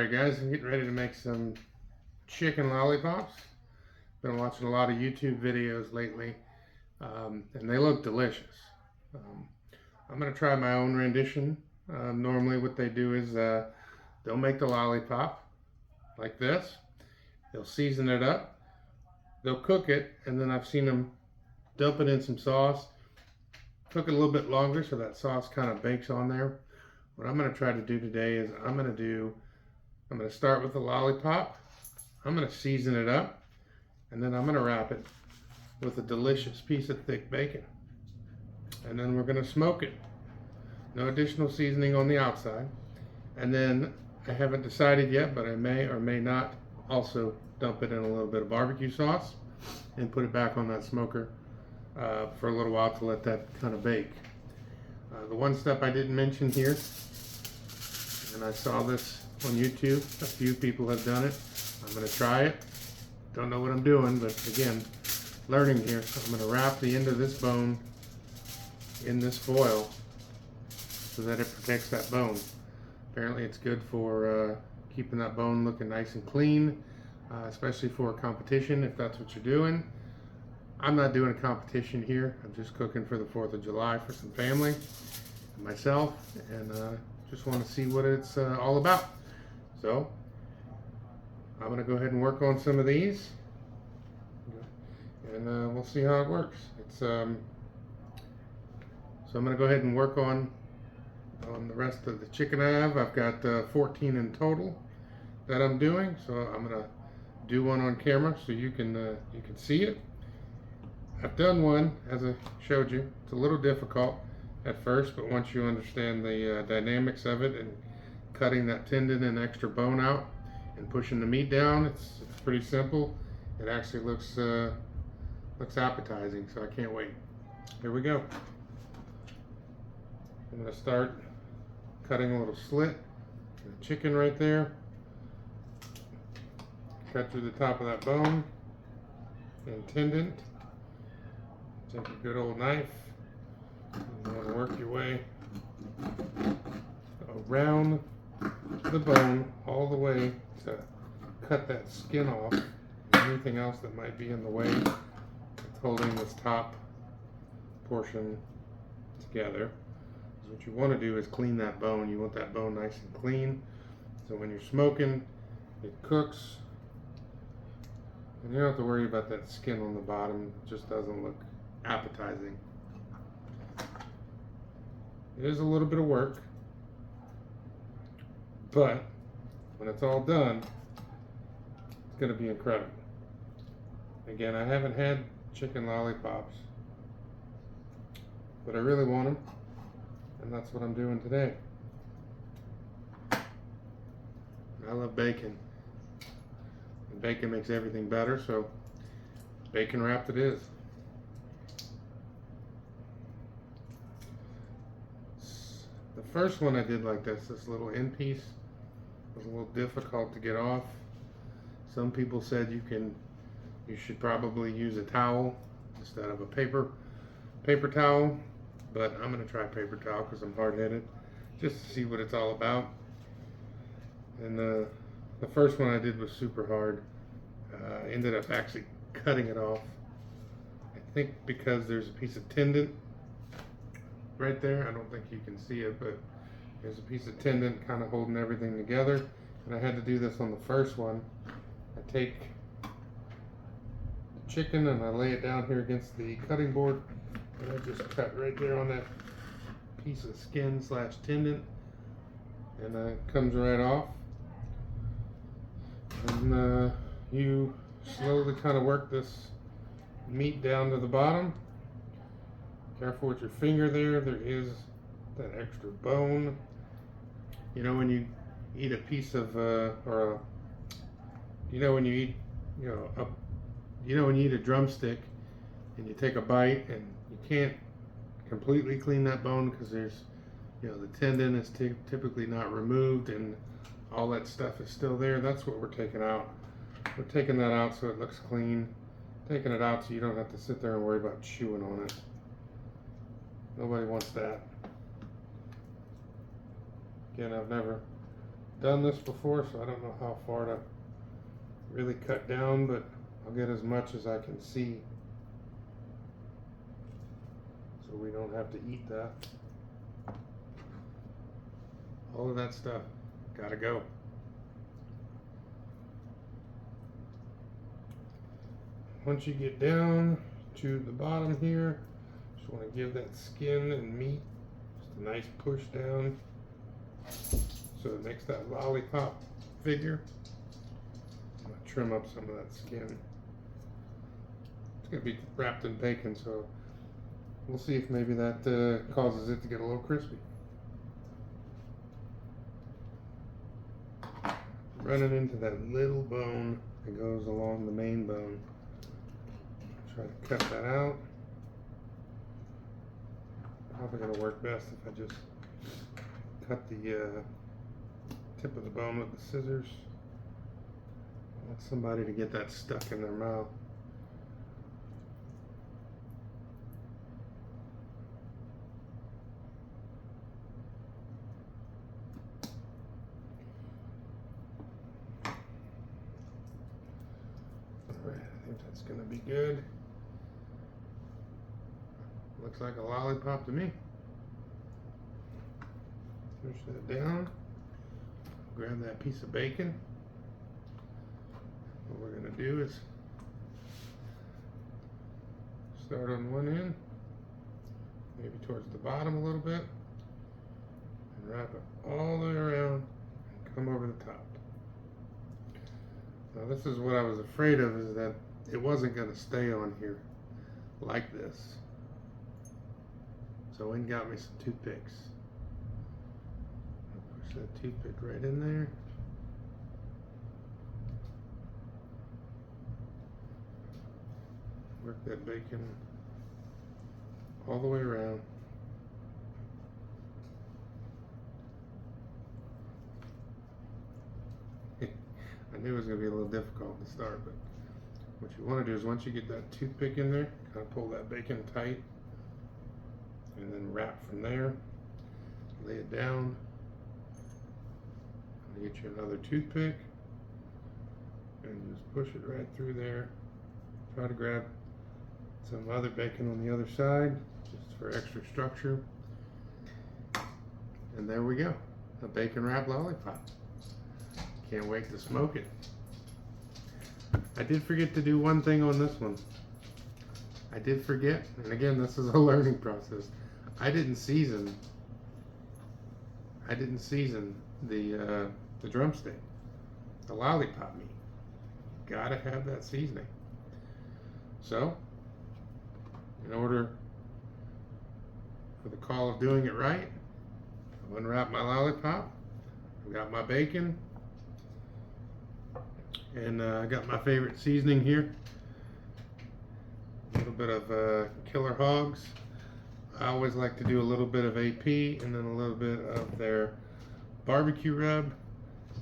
Alright guys, I'm getting ready to make some chicken lollipops. Been watching a lot of YouTube videos lately, and they look delicious. Um, I'm going to try my own rendition. Normally what they do is they'll make the lollipop like this. They'll season it up. They'll cook it, and then I've seen them dump it in some sauce. Cook it a little bit longer so that sauce kind of bakes on there. What I'm going to try to do today is I'm going to start with the lollipop. I'm going to season it up, and then I'm going to wrap it with a delicious piece of thick bacon. And then we're going to smoke it. No additional seasoning on the outside. And then I haven't decided yet, but I may or may not also dump it in a little bit of barbecue sauce and put it back on that smoker for a little while to let that kind of bake. The one step I didn't mention here, and I saw this on YouTube, a few people have done it. I'm going to try it. Don't know what I'm doing, but again, learning here. So I'm going to wrap the end of this bone in this foil so that it protects that bone. Apparently it's good for keeping that bone looking nice and clean, especially for a competition if that's what you're doing. I'm not doing a competition here. I'm just cooking for the 4th of July for some family and myself, and just want to see what it's all about. So I'm going to go ahead and work on some of these, and we'll see how it works. So I'm going to go ahead and work on the rest of the chicken I have. I've got 14 in total that I'm doing, so I'm going to do one on camera so you can see it. I've done one, as I showed you. It's a little difficult at first, but once you understand the dynamics of it and cutting that tendon and extra bone out and pushing the meat down, it's pretty simple. It actually looks appetizing, so I can't wait. Here we go. I'm going to start cutting a little slit in the chicken right there. Cut through the top of that bone and tendon. Take a good old knife and work your way around the bone all the way to cut that skin off and anything else that might be in the way that's holding this top portion together. So what you want to do is clean that bone. You want that bone nice and clean, so when you're smoking it cooks and you don't have to worry about that skin on the bottom. It just doesn't look appetizing. It is a little bit of work, but when it's all done, it's going to be incredible. Again, I haven't had chicken lollipops, but I really want them, and that's what I'm doing today. I love bacon, and bacon makes everything better, so bacon wrapped it is. The first one I did like this little end piece was a little difficult to get off. Some people said you should probably use a towel instead of a paper towel, but I'm gonna try paper towel because I'm hard-headed, just to see what it's all about. And the first one I did was super hard. Ended up actually cutting it off. I think because there's a piece of tendon right there. I don't think you can see it, but there's a piece of tendon kind of holding everything together, and I had to do this on the first one. I take the chicken and I lay it down here against the cutting board, and I just cut right there on that piece of skin slash tendon, and it comes right off. And you slowly kind of work this meat down to the bottom. Careful with your finger there. There is that extra bone. You know, when you eat a piece of when you eat a drumstick and you take a bite and you can't completely clean that bone because there's, the tendon is typically not removed and all that stuff is still there. That's what we're taking out. We're taking that out so it looks clean. Taking it out so you don't have to sit there and worry about chewing on it. Nobody wants that. Again, I've never done this before, so I don't know how far to really cut down, but I'll get as much as I can see so we don't have to eat that. All of that stuff gotta go. Once you get down to the bottom here, just want to give that skin and meat just a nice push down so it makes that lollipop figure. I'm going to trim up some of that skin. It's going to be wrapped in bacon, so we'll see if maybe that causes it to get a little crispy. Running into that little bone that goes along the main bone. Try to cut that out. Probably going to work best if I just cut the tip of the bone with the scissors. I want somebody to get that stuck in their mouth. Alright, I think that's going to be good. Looks like a lollipop to me. Push that down. Grab that piece of bacon. What we're going to do is start on one end, maybe towards the bottom a little bit, and wrap it all the way around and come over the top. Now this is what I was afraid of, is that it wasn't going to stay on here like this. So Wynn got me some toothpicks. I'll push that toothpick right in there. Work that bacon all the way around. I knew it was going to be a little difficult to start, but what you want to do is once you get that toothpick in there, kind of pull that bacon tight, and then wrap from there, lay it down, and get you another toothpick, and just push it right through there. Try to grab some other bacon on the other side, just for extra structure. And there we go, a bacon wrap lollipop. Can't wait to smoke it. I did forget to do one thing on this one. I did forget, and again, this is a learning process. I didn't season the drumstick, the lollipop meat. Gotta have that seasoning. So, in order for the call of doing it right, I'll unwrap my lollipop. I've got my bacon, and I got my favorite seasoning here. A little bit of Killer Hogs. I always like to do a little bit of AP and then a little bit of their barbecue rub.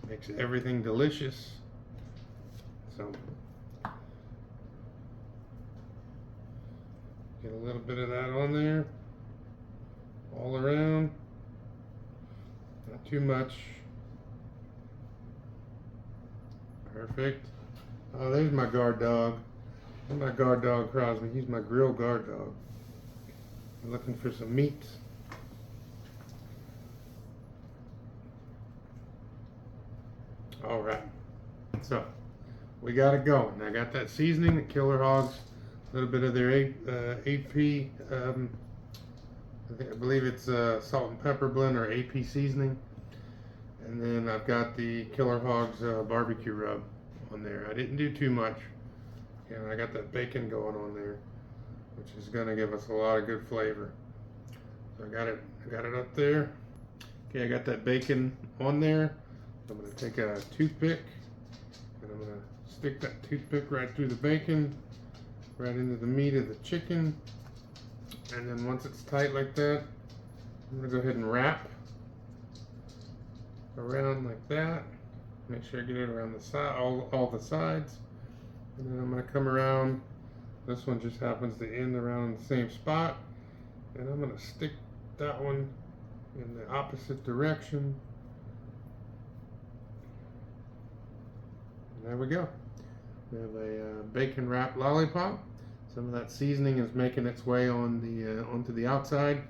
Makes everything delicious. So get a little bit of that on there, all around. Not too much. Perfect. Oh, there's my guard dog. There's my guard dog Crosby. He's my grill guard dog. I'm looking for some meat. All right. So we got it going. I got that seasoning, the Killer Hogs, a little bit of their AP. I believe it's salt and pepper blend or AP seasoning. And then I've got the Killer Hogs barbecue rub on there. I didn't do too much. And I got that bacon going on there, which is gonna give us a lot of good flavor. So I got it up there. Okay, I got that bacon on there. I'm gonna take a toothpick and I'm gonna stick that toothpick right through the bacon, right into the meat of the chicken. And then once it's tight like that, I'm gonna go ahead and wrap around like that. Make sure I get it around the side, all the sides. And then I'm gonna come around. This one just happens to end around the same spot. And I'm gonna stick that one in the opposite direction. There we go. We have a bacon wrapped lollipop. Some of that seasoning is making its way on the onto the outside.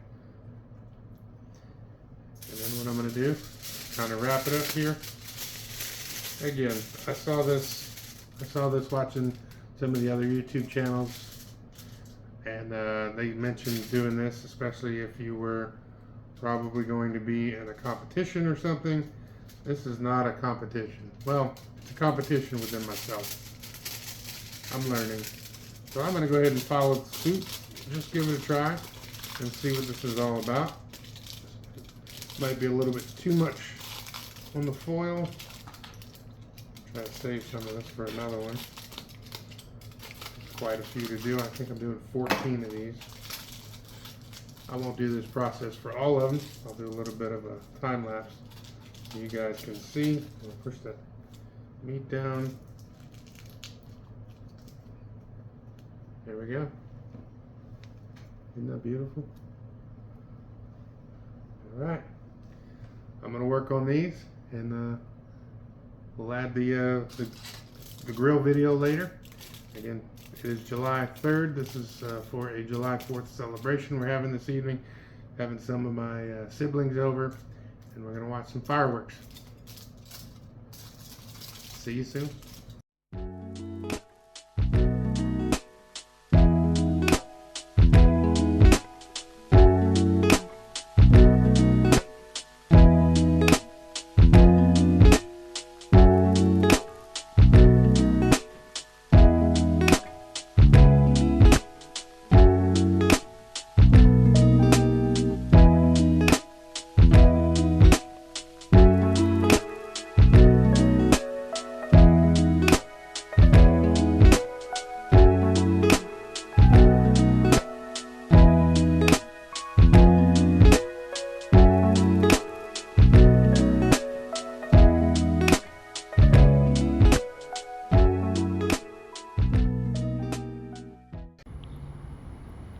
And then what I'm going to do, kind of wrap it up here. Again, I saw this watching some of the other YouTube channels, and they mentioned doing this, especially if you were probably going to be in a competition or something. This is not a competition. Well, it's a competition within myself. I'm learning. So I'm going to go ahead and follow suit. Just give it a try and see what this is all about. Might be a little bit too much on the foil. Try to save some of this for another one. There's quite a few to do. I think I'm doing 14 of these. I won't do this process for all of them. I'll do a little bit of a time lapse so you guys can see. I'll push the meat down. There we go. Isn't that beautiful? All right. I'm going to work on these, and we'll add the grill video later. Again, it is July 3rd. This is for a July 4th celebration we're having this evening. Having some of my siblings over, and we're going to watch some fireworks. See you soon.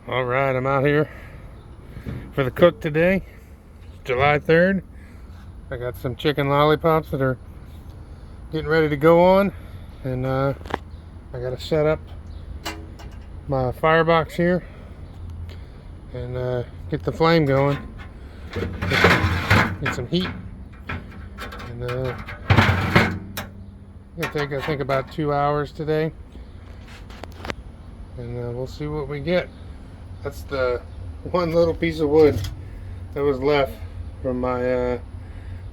All right, I'm out here for the cook today. It's July 3rd. I got some chicken lollipops that are getting ready to go on, and I got to set up my firebox here and get the flame going, get some heat, and it'll take, I think, about 2 hours today, and we'll see what we get. That's the one little piece of wood that was left from my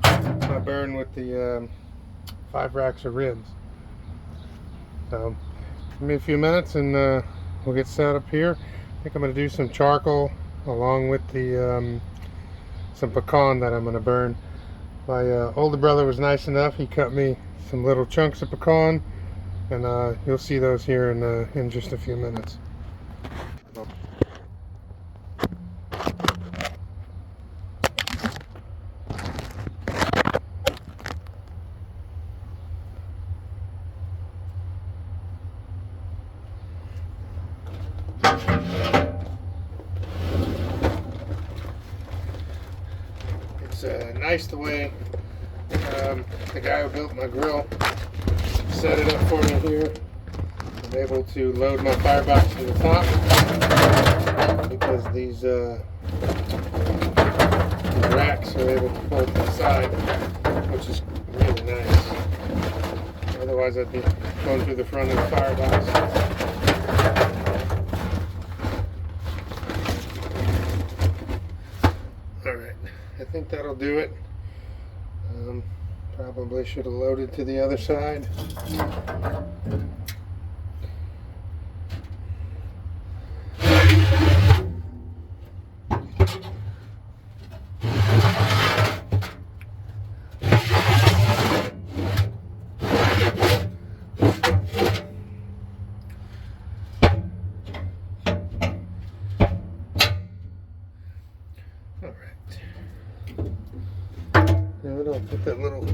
my burn with the 5 racks of ribs. So give me a few minutes and we'll get set up here. I think I'm going to do some charcoal along with the some pecan that I'm going to burn. My older brother was nice enough. He cut me some little chunks of pecan, and you'll see those here in just a few minutes. It's nice the way the guy who built my grill set it up for me here. I'm able to load my firebox to the top because these racks are able to pull to the side, which is really nice. Otherwise I'd be going through the front of the firebox. I think that'll do it. Probably should have loaded to the other side. I'll put that little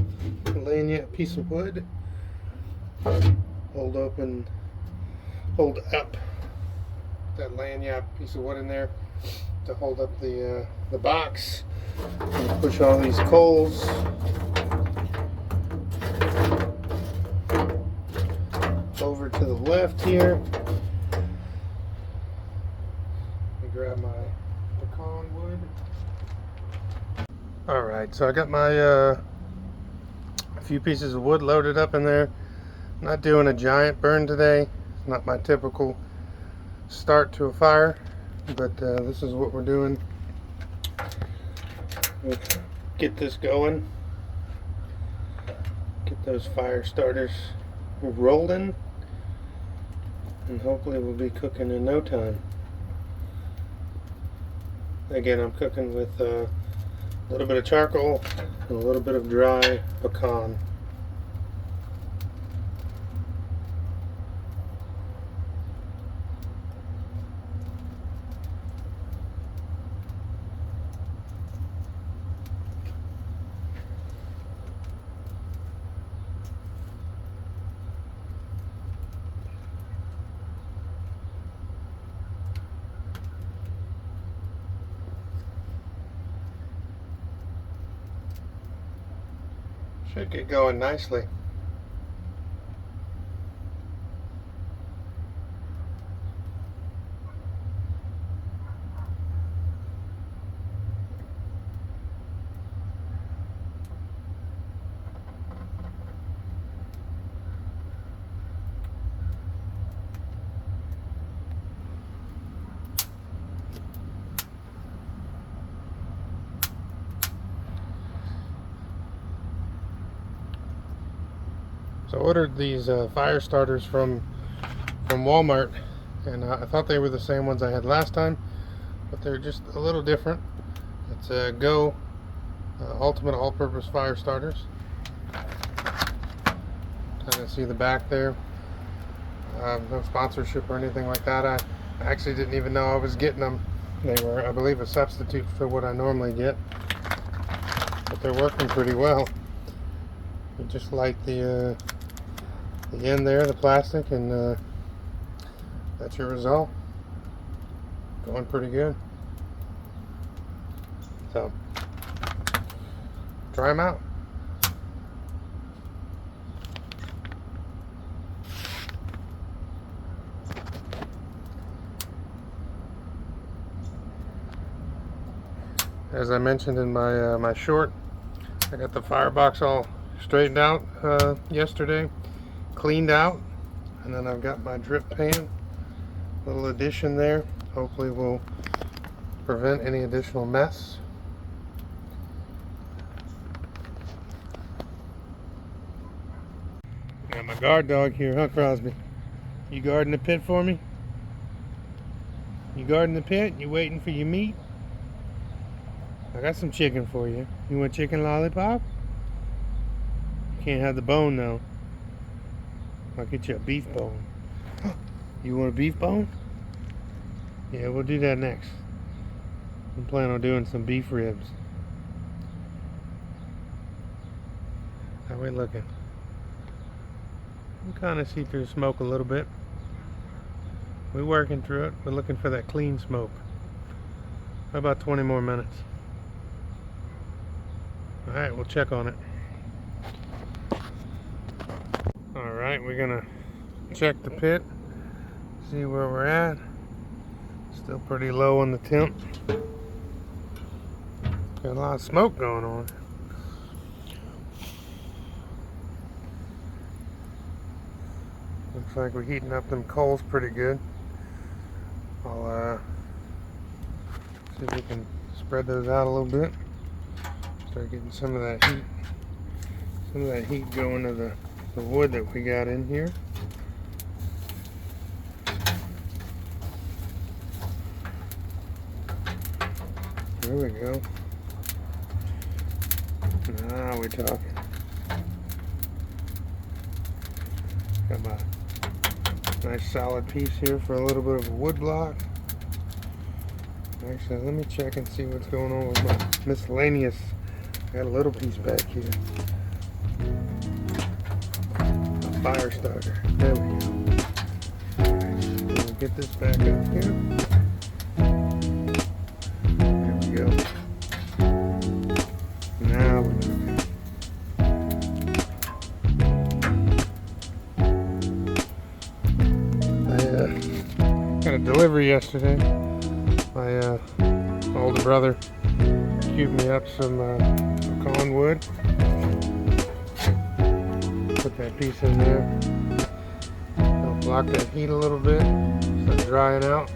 lanyard piece of wood, hold up that lanyard piece of wood in there to hold up the box, and push all these coals to the left here. Let me grab my pecan wood. Alright, so I got my a few pieces of wood loaded up in there. Not doing a giant burn today. It's not my typical start to a fire, but this is what we're doing. We'll get this going. Get those fire starters rolling, and hopefully we'll be cooking in no time. Again, I'm cooking with a little bit of charcoal and a little bit of dry pecan. Should get going nicely. So I ordered these fire starters from Walmart, and I thought they were the same ones I had last time, but they're just a little different. It's a Go Ultimate All-Purpose Fire Starters. Kind of see the back there. No sponsorship or anything like that. I actually didn't even know I was getting them. They were, I believe, a substitute for what I normally get, but they're working pretty well. You just light the end there, the plastic, and that's your result. Going pretty good. So, try them out. As I mentioned in my my short, I got the firebox all straightened out yesterday, cleaned out, and then I've got my drip pan, little addition there. Hopefully will prevent any additional mess. Got my guard dog here, huh, Crosby? You guarding the pit for me? You guarding the pit? You waiting for your meat? I got some chicken for you. You want chicken lollipop? Can't have the bone though. I'll get you a beef bone. You want a beef bone? Yeah, we'll do that next. I'm planning on doing some beef ribs. How we looking? We kind of see through the smoke a little bit. We're working through it. We're looking for that clean smoke. About 20 more minutes. Alright, we'll check on it. Alright, we're gonna check the pit, see where we're at. Still pretty low on the temp. Got a lot of smoke going on. Looks like we're heating up them coals pretty good. I'll see if we can spread those out a little bit. Start getting some of that heat going to the wood that we got in here. There we go. Now we're talking. Got my nice solid piece here for a little bit of a wood block. Actually, let me check and see what's going on with my miscellaneous. Got a little piece back here. A fire starter. There we go. Alright, we'll get this back up here. There we go. Now we're looking. Got a delivery yesterday. My older brother cubed me up some pecan wood. Put that piece in there. I'll block that heat a little bit. Start drying out.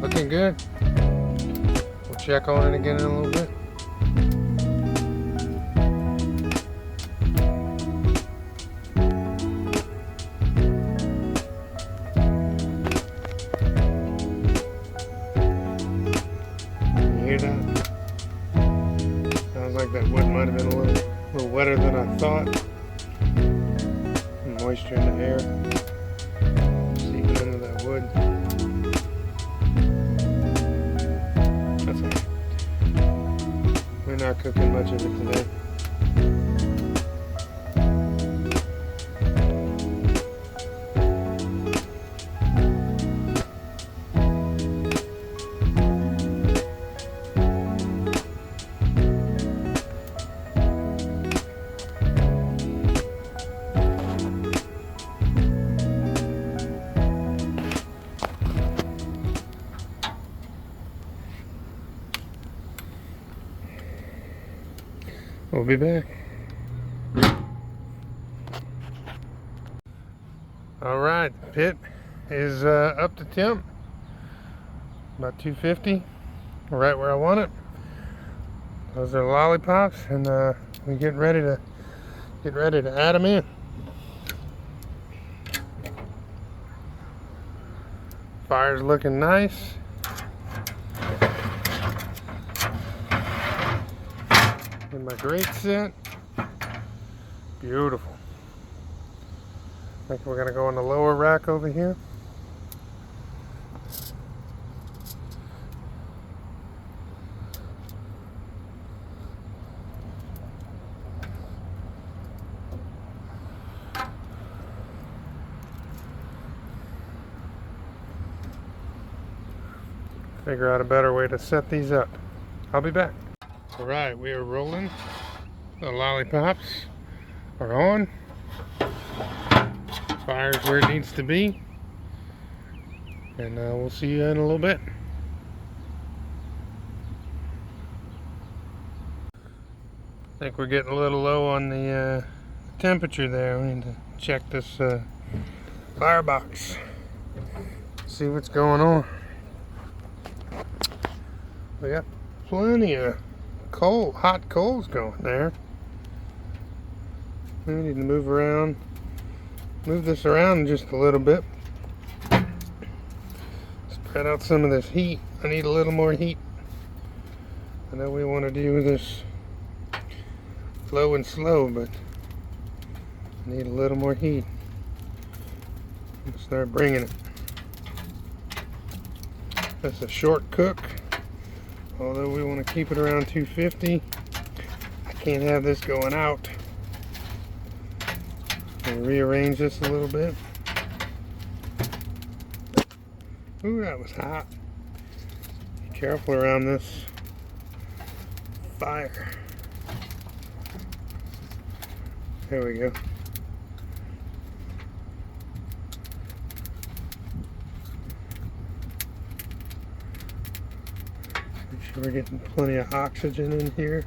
Looking good. We'll check on it again in a little bit. Sounds like that wood might have been a little wetter than I thought. Moisture in the air seeping into that wood. That's okay. We're not cooking much of it today. We'll be back. Alright, the pit is up to temp. About 250. Right where I want it. Those are lollipops, and we're getting ready to add them in. Fire's looking nice. And my grate set, beautiful. I think we're gonna go on the lower rack over here. Figure out a better way to set these up. I'll be back. Alright, we are rolling. The lollipops are on. Fire's where it needs to be. And we'll see you in a little bit. I think we're getting a little low on the temperature there. We need to check this firebox. See what's going on. We got plenty of hot coals going there. We need to move this around just a little bit. Spread out some of this heat. I need a little more heat. I know we want to do this low and slow, but I need a little more heat. Let's start bringing it. That's a short cook. Although we want to keep it around 250, I can't have this going out. I'll rearrange this a little bit. Ooh, that was hot. Be careful around this fire. There we go. We're getting plenty of oxygen in here.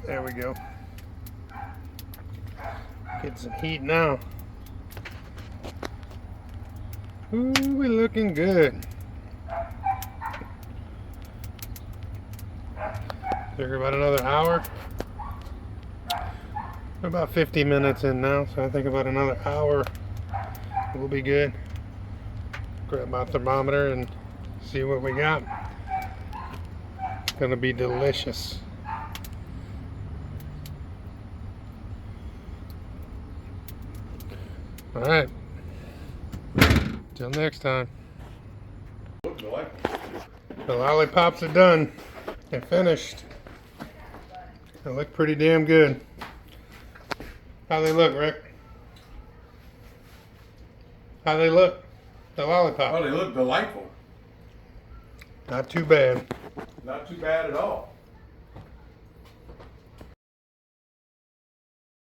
There we go. Get some heat now. Ooh, we're looking good. Figure about another hour. We're about 50 minutes in now, so I think about another hour we'll be good. Grab my thermometer and see what we got. It's gonna be delicious. All right. Till next time. The lollipops are done. They're finished. They look pretty damn good. How they look, Rick? How they look? The lollipop. Oh, they look delightful. Not too bad. Not too bad at all.